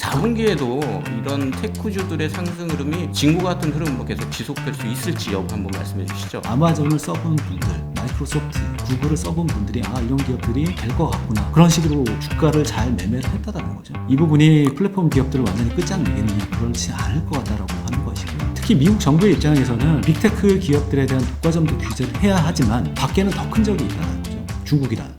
4분기에도 이런 테크주들의 상승 흐름이 진구 같은 흐름으로 계속 지속될 수 있을지 여부 한번 말씀해 주시죠. 아마존을 써본 분들, 마이크로소프트, 구글을 써본 분들이 이런 기업들이 될 것 같구나, 그런 식으로 주가를 잘 매매를 했다라는 거죠. 이 부분이 플랫폼 기업들을 완전히 끝장내기는 그렇지 않을 것 같다라고 하는 것이고요. 특히 미국 정부의 입장에서는 빅테크 기업들에 대한 독과점도 규제를 해야 하지만 밖에는 더 큰 적이 있다는 거죠. 중국이라는.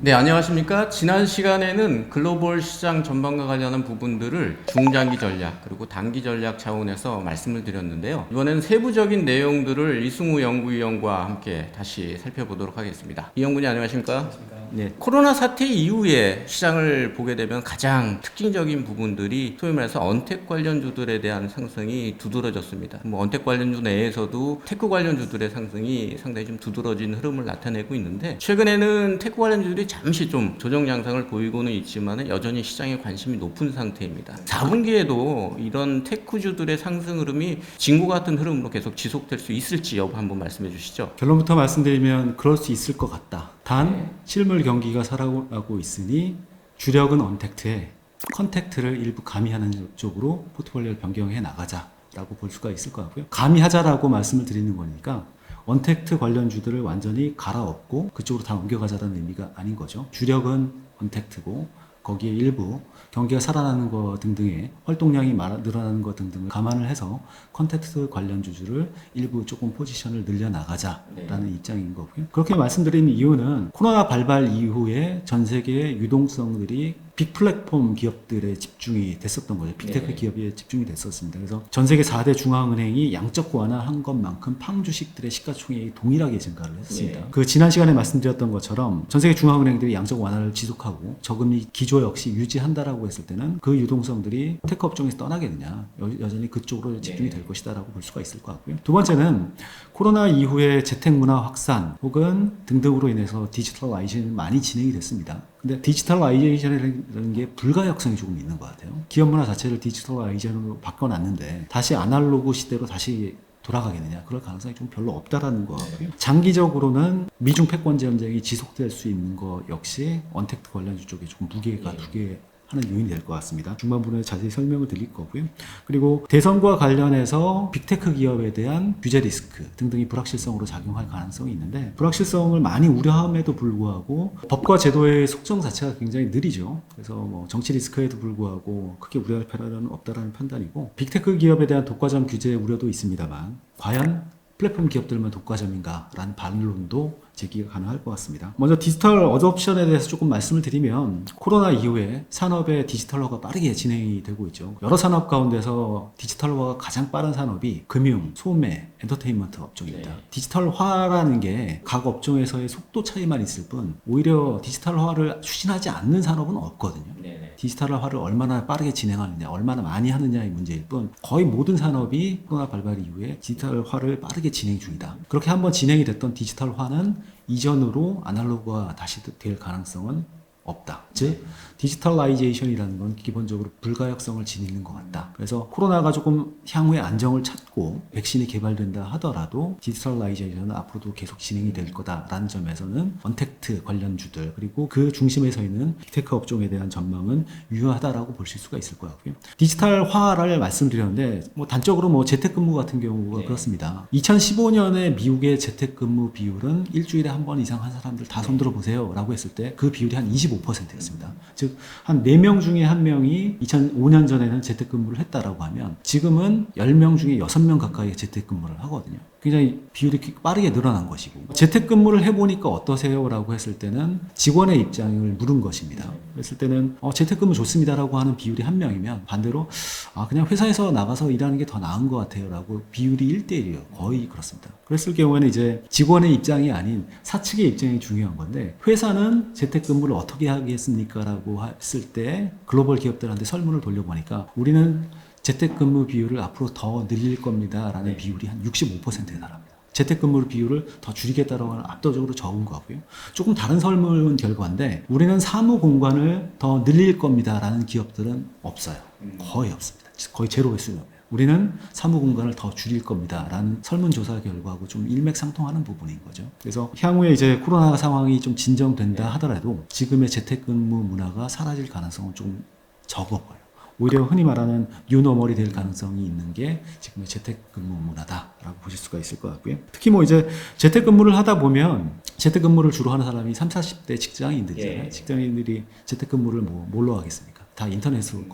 네, 안녕하십니까. 지난 시간에는 글로벌 시장 전반과 관련한 부분들을 중장기 전략 그리고 단기 전략 차원에서 말씀을 드렸는데요. 이번에는 세부적인 내용들을 이승우 연구위원과 함께 다시 살펴보도록 하겠습니다. 이 연구님 안녕하십니까? 네, 코로나 사태 이후에 시장을 보게 되면 가장 특징적인 부분들이 소위 말해서 언택 관련주들에 대한 상승이 두드러졌습니다. 언택 관련주 내에서도 테크 관련주들의 상승이 상당히 좀 두드러진 흐름을 나타내고 있는데, 최근에는 테크 관련주들이 잠시 좀 조정 양상을 보이고는 있지만 여전히 시장에 관심이 높은 상태입니다. 4분기에도 이런 테크주들의 상승 흐름이 진구 같은 흐름으로 계속 지속될 수 있을지 여부 한번 말씀해 주시죠. 결론부터 말씀드리면 그럴 수 있을 것 같다. 단 실물 경기가 살아가고 있으니 주력은 언택트에 컨택트를 일부 가미하는 쪽으로 포트폴리오를 변경해 나가자라고 볼 수가 있을 것 같고요. 가미하자라고 말씀을 드리는 거니까 언택트 관련주들을 완전히 갈아엎고 그쪽으로 다 옮겨가자라는 의미가 아닌 거죠. 주력은 언택트고 거기에 일부 경기가 살아나는 것 등등의 활동량이 늘어나는 것 등등을 감안을 해서 컨택트 관련 주주를 일부 조금 포지션을 늘려나가자라는 입장인 거고요. 그렇게 말씀드린 이유는 코로나 발발 이후에 전 세계의 유동성들이 빅 플랫폼 기업들에 집중이 됐었던 거죠. 빅테크 기업에 집중이 됐었습니다. 그래서 전 세계 4대 중앙은행이 양적 완화한 것만큼 팡 주식들의 시가총액이 동일하게 증가를 했습니다. 그 지난 시간에 말씀드렸던 것처럼 전 세계 중앙은행들이 양적 완화를 지속하고 저금리 기조 역시 유지한다라고 했을 때는 그 유동성들이 테크 업종에서 떠나겠느냐, 여전히 그쪽으로 집중이 될 것이다라고 볼 수가 있을 것 같고요. 두 번째는 코로나 이후에 재택 문화 확산 혹은 등등으로 인해서 디지털라이제이션이 많이 진행이 됐습니다. 근데 디지털라이제이션이라는 게 불가역성이 조금 있는 것 같아요. 기업 문화 자체를 디지털라이제이션으로 바꿔놨는데 다시 아날로그 시대로 다시 돌아가겠느냐, 그럴 가능성이 좀 별로 없다라는 거 같고요. 장기적으로는 미중 패권 전쟁이 지속될 수 있는 거 역시 언택트 관련주 쪽에 조금 무게가 두게 하는 요인이 될 것 같습니다. 중반부에 자세히 설명을 드릴 거고요. 그리고 대선과 관련해서 빅테크 기업에 대한 규제 리스크 등등이 불확실성으로 작용할 가능성이 있는데, 불확실성을 많이 우려함에도 불구하고 법과 제도의 속성 자체가 굉장히 느리죠. 그래서 정치 리스크에도 불구하고 크게 우려할 필요는 없다라는 판단이고, 빅테크 기업에 대한 독과점 규제 우려도 있습니다만 과연 플랫폼 기업들만 독과점인가 라는 반론도 제기가 가능할 것 같습니다. 먼저 디지털 어둠션에 대해서 조금 말씀을 드리면, 코로나 이후에 산업의 디지털화가 빠르게 진행이 되고 있죠. 여러 산업 가운데서 디지털화가 가장 빠른 산업이 금융, 소매, 엔터테인먼트 업종입니다. 디지털화라는 게 각 업종에서의 속도 차이만 있을 뿐 오히려 디지털화를 추진하지 않는 산업은 없거든요. 디지털화를 얼마나 빠르게 진행하느냐, 얼마나 많이 하느냐의 문제일 뿐 거의 모든 산업이 코로나 발발 이후에 디지털화를 빠르게 진행 중이다. 그렇게 한번 진행이 됐던 디지털화는 이전으로 아날로그가 다시 될 가능성은 없다. 즉 디지털라이제이션이라는 건 기본적으로 불가역성을 지니는 것 같다. 그래서 코로나가 조금 향후에 안정을 찾고 백신이 개발된다 하더라도 디지털라이제이션은 앞으로도 계속 진행이 될 거다라는 점에서는 언택트 관련주들 그리고 그 중심에 서 있는 빅테크 업종에 대한 전망은 유효하다라고 보실 수가 있을 것 같고요. 디지털화를 말씀드렸는데 단적으로 재택근무 같은 경우가 그렇습니다. 2015년에 미국의 재택근무 비율은 일주일에 한 번 이상 한 사람들 다 손들어 보세요 라고 했을 때 그 비율이 한 25%였습니다. 즉 한 4명 중에 1명이 2005년 전에는 재택근무를 했다라고 하면 지금은 10명 중에 6명 가까이 재택근무를 하거든요. 굉장히 비율이 빠르게 늘어난 것이고, 재택근무를 해보니까 어떠세요? 라고 했을 때는 직원의 입장을 물은 것입니다. 그랬을 때는 재택근무 좋습니다라고 하는 비율이 1명이면 반대로 그냥 회사에서 나가서 일하는 게 더 나은 것 같아요 라고 비율이 1대1이에요. 거의 그렇습니다. 그랬을 경우에는 이제 직원의 입장이 아닌 사측의 입장이 중요한 건데, 회사는 재택근무를 어떻게 하겠습니까? 라고 했을 때 글로벌 기업들한테 설문을 돌려보니까 우리는 재택근무 비율을 앞으로 더 늘릴 겁니다 라는 비율이 한 65%에 달합니다. 재택근무 비율을 더 줄이겠다라고 하는 압도적으로 적은 것 같고요. 조금 다른 설문 결과인데, 우리는 사무 공간을 더 늘릴 겁니다 라는 기업들은 없어요. 거의 없습니다. 거의 제로의 수준이에요. 우리는 사무 공간을 더 줄일 겁니다라는 설문조사 결과하고 좀 일맥상통하는 부분인 거죠. 그래서 향후에 이제 코로나 상황이 좀 진정된다 하더라도 지금의 재택근무 문화가 사라질 가능성은 좀 적어 보여요. 오히려 흔히 말하는 뉴노멀이 될 가능성이 있는 게 지금의 재택근무 문화다라고 보실 수가 있을 것 같고요. 특히 뭐 이제 재택근무를 하다 보면 재택근무를 주로 하는 사람이 30, 40대 직장인들이잖아요. 예. 직장인들이 재택근무를 뭘로 하겠습니까? 다 인터넷으로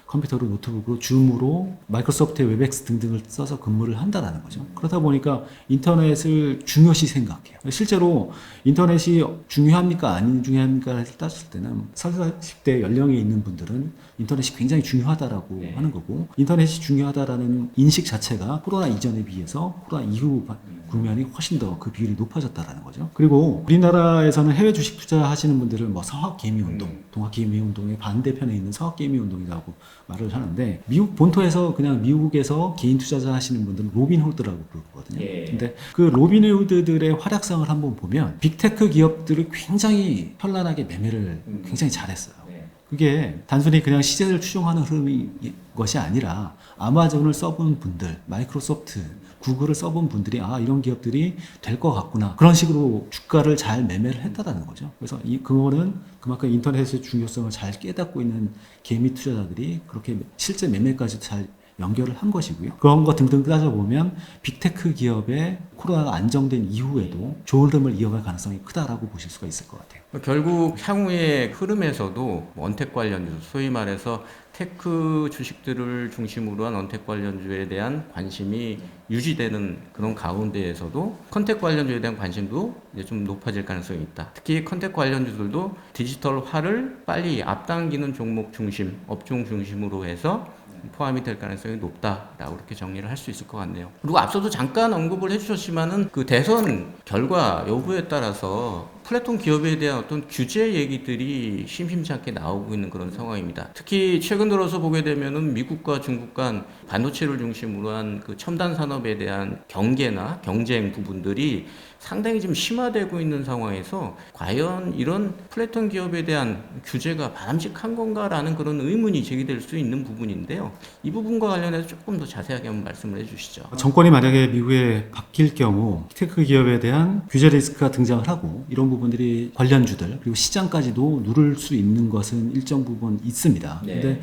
컴퓨터로 노트북으로 줌으로 마이크로소프트의 웹엑스 등등을 써서 근무를 한다라는 거죠. 그러다 보니까 인터넷을 중요시 생각해요. 실제로 인터넷이 중요합니까 안 중요합니까를 따졌을 때는 30, 40대 연령에 있는 분들은 인터넷이 굉장히 중요하다라고 네. 하는 거고 인터넷이 중요하다라는 인식 자체가 코로나 이전에 비해서 코로나 이후 국면이 훨씬 더 그 비율이 높아졌다라는 거죠. 그리고 우리나라에서는 해외 주식 투자하시는 분들은 뭐 서학개미운동, 동학개미운동의 반대편에 있는 서학개미운동이라고 말을 하는데 미국 본토에서 그냥 미국에서 개인 투자자 하시는 분들은 로빈후드라고 부르거든요. 예. 근데 그 로빈후드들의 활약상을 한번 보면 빅테크 기업들이 굉장히 현란하게 매매를 굉장히 잘했어요. 네. 그게 단순히 그냥 시세를 추종하는 흐름이 것이 아니라 아마존을 써본 분들, 마이크로소프트, 구글을 써본 분들이 아 이런 기업들이 될 것 같구나 그런 식으로 주가를 잘 매매를 했다라는 거죠. 그래서 그거는 그만큼 인터넷의 중요성을 잘 깨닫고 있는 개미 투자자들이 그렇게 실제 매매까지 잘 연결을 한 것이고요. 그런 거 등등 따져보면 빅테크 기업의 코로나가 안정된 이후에도 좋은 흐름을 이어갈 가능성이 크다라고 보실 수가 있을 것 같아요. 결국 향후의 흐름에서도 언택 관련주, 소위 말해서 테크 주식들을 중심으로 한 언택 관련주에 대한 관심이 유지되는 그런 가운데에서도 컨택 관련주에 대한 관심도 이제 좀 높아질 가능성이 있다. 특히 컨택 관련주들도 디지털화를 빨리 앞당기는 종목 중심, 업종 중심으로 해서 포함이 될 가능성이 높다라고 이렇게 정리를 할 수 있을 것 같네요. 그리고 앞서도 잠깐 언급을 해주셨지만은 그 대선 결과 여부에 따라서 플랫폼 기업에 대한 어떤 규제 얘기들이 심심찮게 나오고 있는 그런 상황입니다. 특히 최근 들어서 보게 되면은 미국과 중국 간 반도체를 중심으로 한 그 첨단 산업에 대한 경계나 경쟁 부분들이 상당히 좀 심화되고 있는 상황에서 과연 이런 플랫폼 기업에 대한 규제가 바람직한 건가라는 그런 의문이 제기될 수 있는 부분인데요. 이 부분과 관련해서 조금 더 자세하게 한번 말씀을 해주시죠. 정권이 만약에 미국에 바뀔 경우 테크 기업에 대한 규제 리스크가 등장을 하고 이런 부분들이 관련주들 그리고 시장까지도 누를 수 있는 것은 일정 부분 있습니다. 네. 근데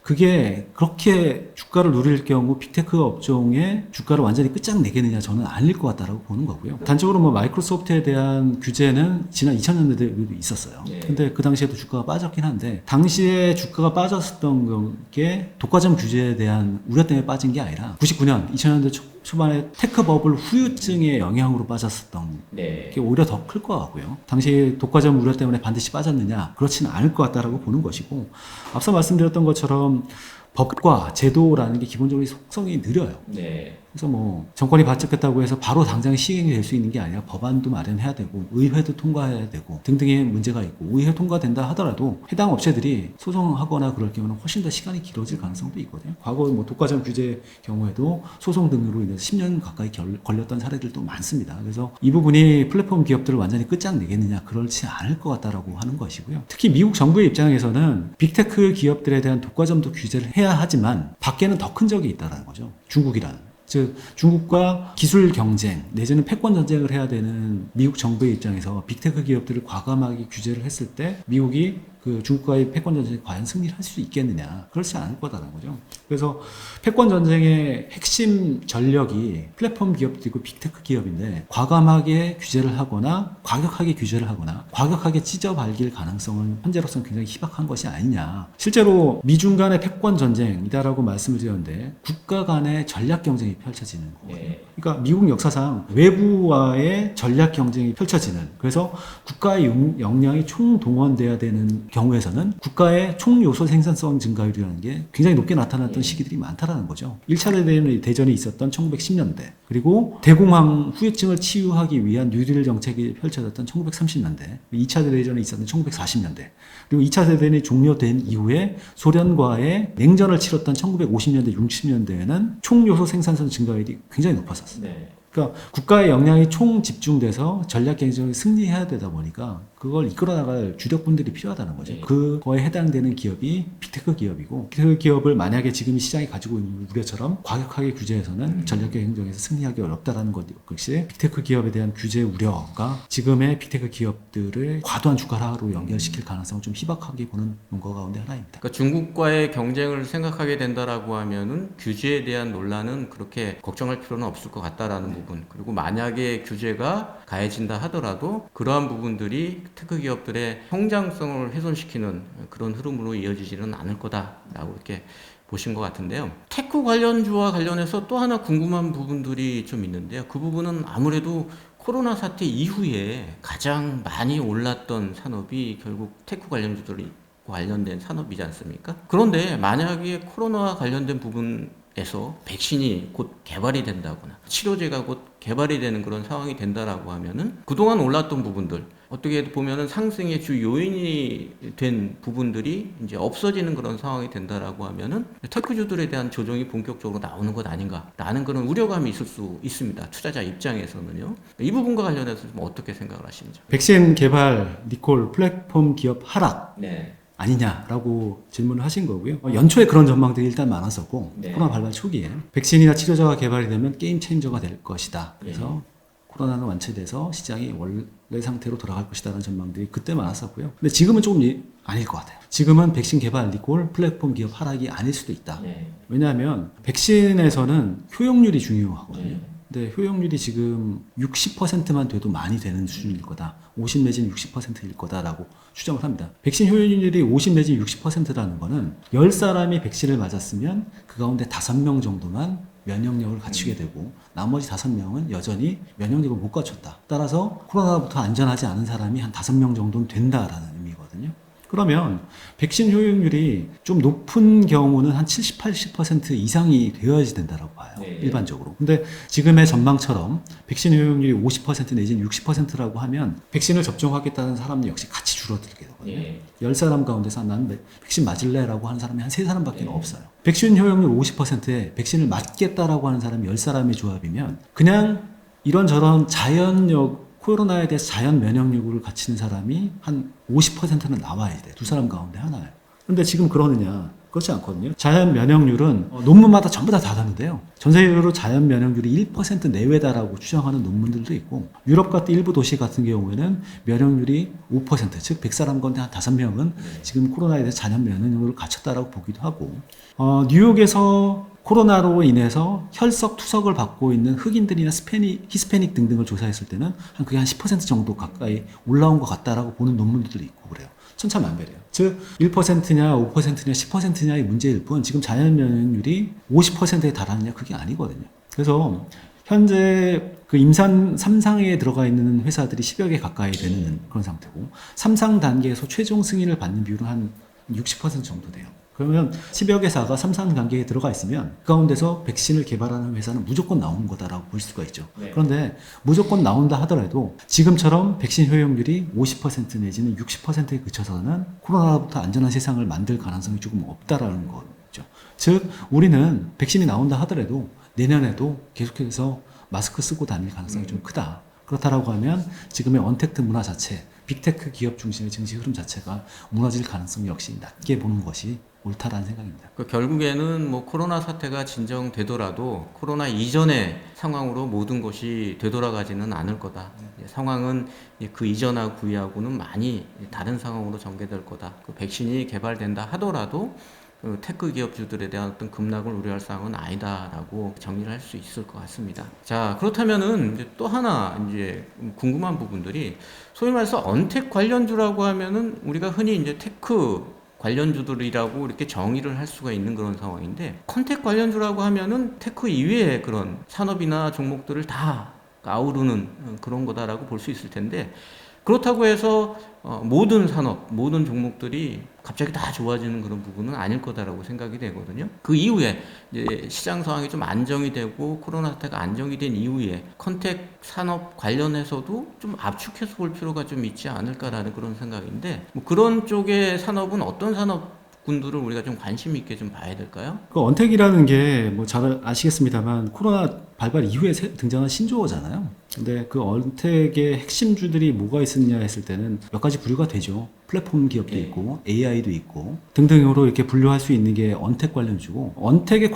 그게 그렇게 주가를 누릴 경우 빅테크 업종의 주가를 완전히 끝장내겠느냐 저는 아닐 것 같다라고 보는 거고요. 단적으로 뭐 마이크로소프트에 대한 규제는 지난 2000년대에도 있었어요. 네. 근데 그 당시에도 주가가 빠졌긴 한데 당시에 주가가 빠졌었던 게 독과점 규제에 대한 우려 때문에 빠진 게 아니라 99년 2000년대 초반에 테크 버블 후유증의 영향으로 빠졌었던 네. 게 오히려 더 클 것 같고요. 당시 독과점 우려 때문에 반드시 빠졌느냐? 그렇지는 않을 것 같다라고 보는 것이고 앞서 말씀드렸던 것처럼 법과 제도라는 게 기본적으로 속성이 느려요. 네. 그래서 뭐 정권이 바뀌었다고 해서 바로 당장 시행이 될 수 있는 게 아니라 법안도 마련해야 되고 의회도 통과해야 되고 등등의 문제가 있고 의회 통과된다 하더라도 해당 업체들이 소송하거나 그럴 경우는 훨씬 더 시간이 길어질 가능성도 있거든요. 과거 뭐 독과점 규제 경우에도 소송 등으로 인해서 10년 가까이 걸렸던 사례들도 많습니다. 그래서 이 부분이 플랫폼 기업들을 완전히 끝장내겠느냐 그렇지 않을 것 같다라고 하는 것이고요. 특히 미국 정부의 입장에서는 빅테크 기업들에 대한 독과점도 규제를 해야 하지만 밖에는 더 큰 적이 있다는 거죠. 중국이라는. 즉 중국과 기술 경쟁 내지는 패권 전쟁을 해야 되는 미국 정부의 입장에서 빅테크 기업들을 과감하게 규제를 했을 때 미국이 그 중국과의 패권 전쟁에 과연 승리를 할 수 있겠느냐 그렇지 않을 거다라는 거죠. 그래서 패권 전쟁의 핵심 전력이 플랫폼 기업들이고 빅테크 기업인데 과감하게 규제를 하거나 과격하게 규제를 하거나 과격하게 찢어발길 가능성은 현재로서는 굉장히 희박한 것이 아니냐. 실제로 미중 간의 패권 전쟁이다라고 말씀을 드렸는데 국가 간의 전략 경쟁이 펼쳐지는 거거든요. 네. 그러니까 미국 역사상 외부와의 전략 경쟁이 펼쳐지는 그래서 국가의 역량이 총동원돼야 되는 경우에서는 국가의 총요소 생산성 증가율이라는 게 굉장히 높게 나타났던 시기들이 많다라는 거죠. 1차 대전이 있었던 1910년대 그리고 대공황 후유증을 치유하기 위한 뉴딜 정책이 펼쳐졌던 1930년대 2차 대전이 있었던 1940년대 그리고 2차 대전이 종료된 이후에 소련과의 냉전을 치렀던 1950년대 60년대에는 총요소 생산성 증가율이 굉장히 높았었어요. 네. 그러니까 국가의 역량이 총 집중돼서 전략 경쟁에 승리해야 되다 보니까 그걸 이끌어 나갈 주력분들이 필요하다는 거죠. 네. 그거에 해당되는 기업이 빅테크 기업이고, 빅테크 기업을 만약에 지금 시장이 가지고 있는 우려처럼 과격하게 규제해서는 전략 경쟁에서 승리하기 어렵다라는 것이 빅테크 기업에 대한 규제 우려가 지금의 빅테크 기업들을 과도한 주가 하락으로 연결시킬 가능성을 좀 희박하게 보는 논거 가운데 하나입니다. 그러니까 중국과의 경쟁을 생각하게 된다라고 하면은 규제에 대한 논란은 그렇게 걱정할 필요는 없을 것 같다라는 부분. 그리고 만약에 규제가 가해진다 하더라도 그러한 부분들이 테크 기업들의 성장성을 훼손시키는 그런 흐름으로 이어지지는 않을 거다라고 이렇게 보신 것 같은데요. 테크 관련주와 관련해서 또 하나 궁금한 부분들이 좀 있는데요. 그 부분은 아무래도 코로나 사태 이후에 가장 많이 올랐던 산업이 결국 테크 관련주들이 관련된 산업이지 않습니까? 그런데 만약에 코로나와 관련된 부분에서 백신이 곧 개발이 된다거나 치료제가 곧 개발이 되는 그런 상황이 된다라고 하면은 그동안 올랐던 부분들 어떻게 보면은 상승의 주 요인이 된 부분들이 이제 없어지는 그런 상황이 된다라고 하면은 테크주들에 대한 조정이 본격적으로 나오는 것 아닌가라는 그런 우려감이 있을 수 있습니다. 투자자 입장에서는요. 이 부분과 관련해서 좀 어떻게 생각을 하시는지. 백신 개발, 리콜, 플랫폼 기업 하락 네. 아니냐라고 질문을 하신 거고요. 연초에 그런 전망들이 일단 많았었고, 네. 코로나 발발 초기에 백신이나 치료제가 개발이 되면 게임 체인저가 될 것이다. 그래서 코로나는 완치돼서 시장이 원래 상태로 돌아갈 것이다라는 전망들이 그때 많았었고요. 근데 지금은 조금 아닐 것 같아요. 지금은 백신 개발, 리콜, 플랫폼 기업 하락이 아닐 수도 있다. 네. 왜냐하면 백신에서는 효용률이 중요하거든요. 네. 근데 효용률이 지금 60%만 돼도 많이 되는 수준일 거다. 50 내지는 60%일 거다라고 추정을 합니다. 백신 효용률이 50 내지 60%라는 거는 10사람이 백신을 맞았으면 그 가운데 5명 정도만 면역력을 갖추게 되고 나머지 5명은 여전히 면역력을 못 갖췄다. 따라서 코로나부터 안전하지 않은 사람이 한 5명 정도는 된다라는 의미거든요. 그러면 백신 효용률이 좀 높은 경우는 한 70, 80% 이상이 되어야지 된다라고 봐요. 네. 일반적으로. 근데 지금의 전망처럼 백신 효용률이 50% 내지는 60%라고 하면 백신을 접종하겠다는 사람 역시 같이 줄어들게 되거든요. 네. 10사람 가운데서 나는 백신 맞을래라고 하는 사람이 한 3사람밖에 네. 없어요. 백신 효용률 50%에 백신을 맞겠다라고 하는 사람이 10사람의 조합이면 그냥 이런저런 코로나에 대해서 자연 면역력을 갖추는 사람이 한 50%는 나와야 돼. 2사람 가운데 하나예요. 근데 지금 그러느냐? 그렇지 않거든요. 자연 면역률은 논문마다 전부 다 다르는데요. 전 세계적으로 자연 면역률이 1% 내외다라고 추정하는 논문들도 있고, 유럽 같은 일부 도시 같은 경우에는 면역률이 5%, 즉 100사람 가운데 한 5명은 지금 코로나에 대해서 자연 면역력을 갖췄다라고 보기도 하고, 뉴욕에서 코로나로 인해서 혈석 투석을 받고 있는 흑인들이나 히스패닉 등등을 조사했을 때는 그게 한 10% 정도 가까이 올라온 것 같다라고 보는 논문들도 있고 그래요. 천차만별이에요. 즉 1%냐 5%냐 10%냐의 문제일 뿐 지금 자연 면역률이 50%에 달하느냐 그게 아니거든요. 그래서 현재 그 임상 3상에 들어가 있는 회사들이 10여 개 가까이 되는 그런 상태고 3상 단계에서 최종 승인을 받는 비율은 한 60% 정도 돼요. 그러면 10여 개사가 3상 단계에 들어가 있으면 그 가운데서 백신을 개발하는 회사는 무조건 나오는 거다라고 볼 수가 있죠. 네. 그런데 무조건 나온다 하더라도 지금처럼 백신 효용률이 50% 내지는 60%에 그쳐서는 코로나부터 안전한 세상을 만들 가능성이 조금 없다라는 거죠. 즉 우리는 백신이 나온다 하더라도 내년에도 계속해서 마스크 쓰고 다닐 가능성이 좀 크다. 그렇다라고 하면 지금의 언택트 문화 자체, 빅테크 기업 중심의 증시 흐름 자체가 무너질 가능성이 역시 낮게 보는 것이 옳다라는 생각입니다. 결국에는 뭐 코로나 사태가 진정되더라도 코로나 이전의 상황으로 모든 것이 되돌아가지는 않을 거다. 상황은 그 이전하고 그 이하고는 많이 다른 상황으로 전개될 거다. 그 백신이 개발된다 하더라도 그 테크 기업주들에 대한 어떤 급락을 우려할 사항은 아니다라고 정리를 할 수 있을 것 같습니다. 자, 그렇다면은 이제 또 하나 이제 궁금한 부분들이 소위 말해서 언택 관련주라고 하면은 우리가 흔히 이제 테크 관련주들이라고 이렇게 정의를 할 수가 있는 그런 상황인데 컨택 관련주라고 하면은 테크 이외의 그런 산업이나 종목들을 다 아우르는 그런 거다라고 볼 수 있을 텐데 그렇다고 해서 모든 산업, 모든 종목들이 갑자기 다 좋아지는 그런 부분은 아닐 거다라고 생각이 되거든요. 그 이후에 이제 시장 상황이 좀 안정이 되고 코로나 사태가 안정이 된 이후에 컨택 산업 관련해서도 좀 압축해서 볼 필요가 좀 있지 않을까라는 그런 생각인데 뭐 그런 쪽의 산업은 어떤 산업군들을 우리가 좀 관심 있게 좀 봐야 될까요? 그 언택이라는 게 뭐 잘 아시겠습니다만 코로나 발발 이후에 등장한 신조어잖아요. 근데 그 언택의 핵심주들이 뭐가 있었냐 했을 때는 몇 가지 분류가 되죠. 플랫폼 기업도 있고 AI도 있고 등등으로 이렇게 분류할 수 있는 게 언택 관련주고, 언택의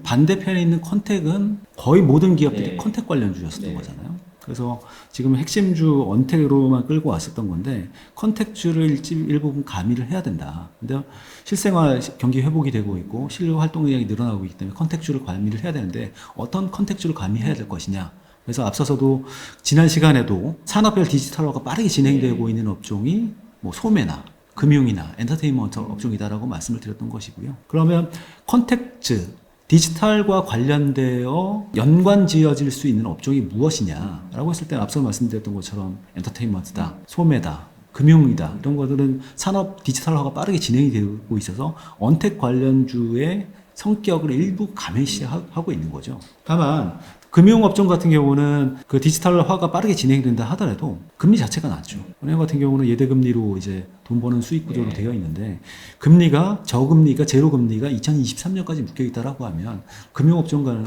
반대편에 있는 컨택은 거의 모든 기업들이 컨택 관련주였었던 거잖아요. 그래서 지금 핵심주 언택으로만 끌고 왔었던 건데 컨택주를 일부분 가미를 해야 된다. 근데 실생활 경기 회복이 되고 있고 실효 활동량이 늘어나고 있기 때문에 컨택주를 가미를 해야 되는데 어떤 컨택주를 가미해야 될 것이냐. 그래서 앞서서도 지난 시간에도 산업별 디지털화가 빠르게 진행되고 있는 업종이 뭐 소매나 금융이나 엔터테인먼트 업종이다라고 말씀을 드렸던 것이고요. 그러면 컨택트 디지털과 관련되어 연관 지어질 수 있는 업종이 무엇이냐라고 했을 때 앞서 말씀드렸던 것처럼 엔터테인먼트다, 소매다, 금융이다, 이런 것들은 산업 디지털화가 빠르게 진행이 되고 있어서 언택 관련주의 성격을 일부 감행시하고 있는 거죠. 다만 금융업종 같은 경우는 그 디지털화가 빠르게 진행된다 하더라도 금리 자체가 낮죠. 은행 같은 경우는 예대금리로 이제 돈 버는 수익 구조로 되어 있는데 금리가 저금리가 제로금리가 2023년까지 묶여 있다라고 하면 금융업종과는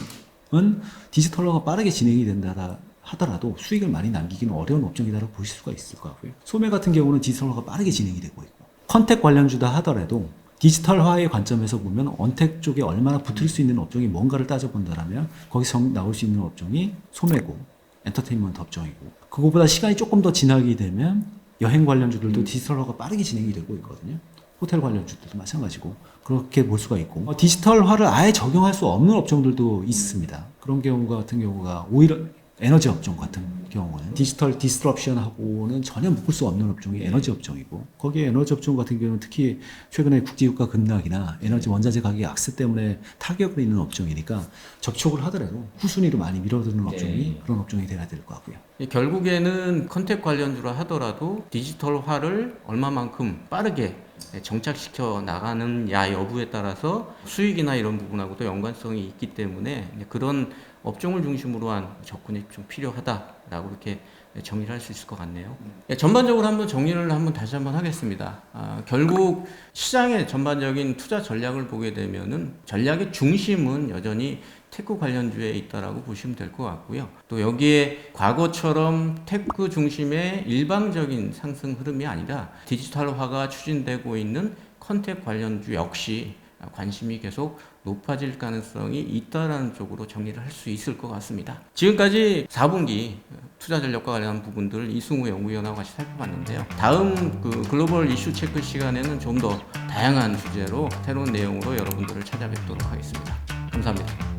디지털화가 빠르게 진행이 된다 하더라도 수익을 많이 남기기는 어려운 업종이다라고 보실 수가 있을 것 같고요. 소매 같은 경우는 디지털화가 빠르게 진행이 되고 있고, 컨택 관련주다 하더라도 디지털화의 관점에서 보면 언택 쪽에 얼마나 붙을 수 있는 업종이 뭔가를 따져본다라면 거기서 나올 수 있는 업종이 소매고 엔터테인먼트 업종이고, 그거보다 시간이 조금 더 지나게 되면 여행 관련주들도 디지털화가 빠르게 진행이 되고 있거든요. 호텔 관련주들도 마찬가지고 그렇게 볼 수가 있고, 디지털화를 아예 적용할 수 없는 업종들도 있습니다. 그런 경우 같은 경우가 오히려 에너지 업종 같은 경우는 디지털 디스트럽션하고는 전혀 묶을 수 없는 업종이 에너지 업종이고, 거기에 에너지 업종 같은 경우는 특히 최근에 국제유가 급락이나 에너지 원자재 가격 악세 때문에 타격을 입는 업종이니까 접촉을 하더라도 후순위로 많이 밀어드는 업종이 그런 업종이 돼야 될 것 같고요. 결국에는 컨택 관련주라 하더라도 디지털화를 얼마만큼 빠르게 정착시켜 나가느냐 여부에 따라서 수익이나 이런 부분하고도 연관성이 있기 때문에 그런 업종을 중심으로 한 접근이 좀 필요하다라고 이렇게 정리를 할 수 있을 것 같네요. 전반적으로 한번 정리를 다시 한번 하겠습니다. 결국 시장의 전반적인 투자 전략을 보게 되면은 전략의 중심은 여전히 테크 관련주에 있다라고 보시면 될 것 같고요. 또 여기에 과거처럼 테크 중심의 일방적인 상승 흐름이 아니라 디지털화가 추진되고 있는 컨택 관련주 역시 관심이 계속 높아질 가능성이 있다라는 쪽으로 정리를 할 수 있을 것 같습니다. 지금까지 4분기 투자 전략과 관련한 부분들을 이승우 연구위원하고 같이 살펴봤는데요. 다음 글로벌 이슈 체크 시간에는 좀 더 다양한 주제로 새로운 내용으로 여러분들을 찾아뵙도록 하겠습니다. 감사합니다.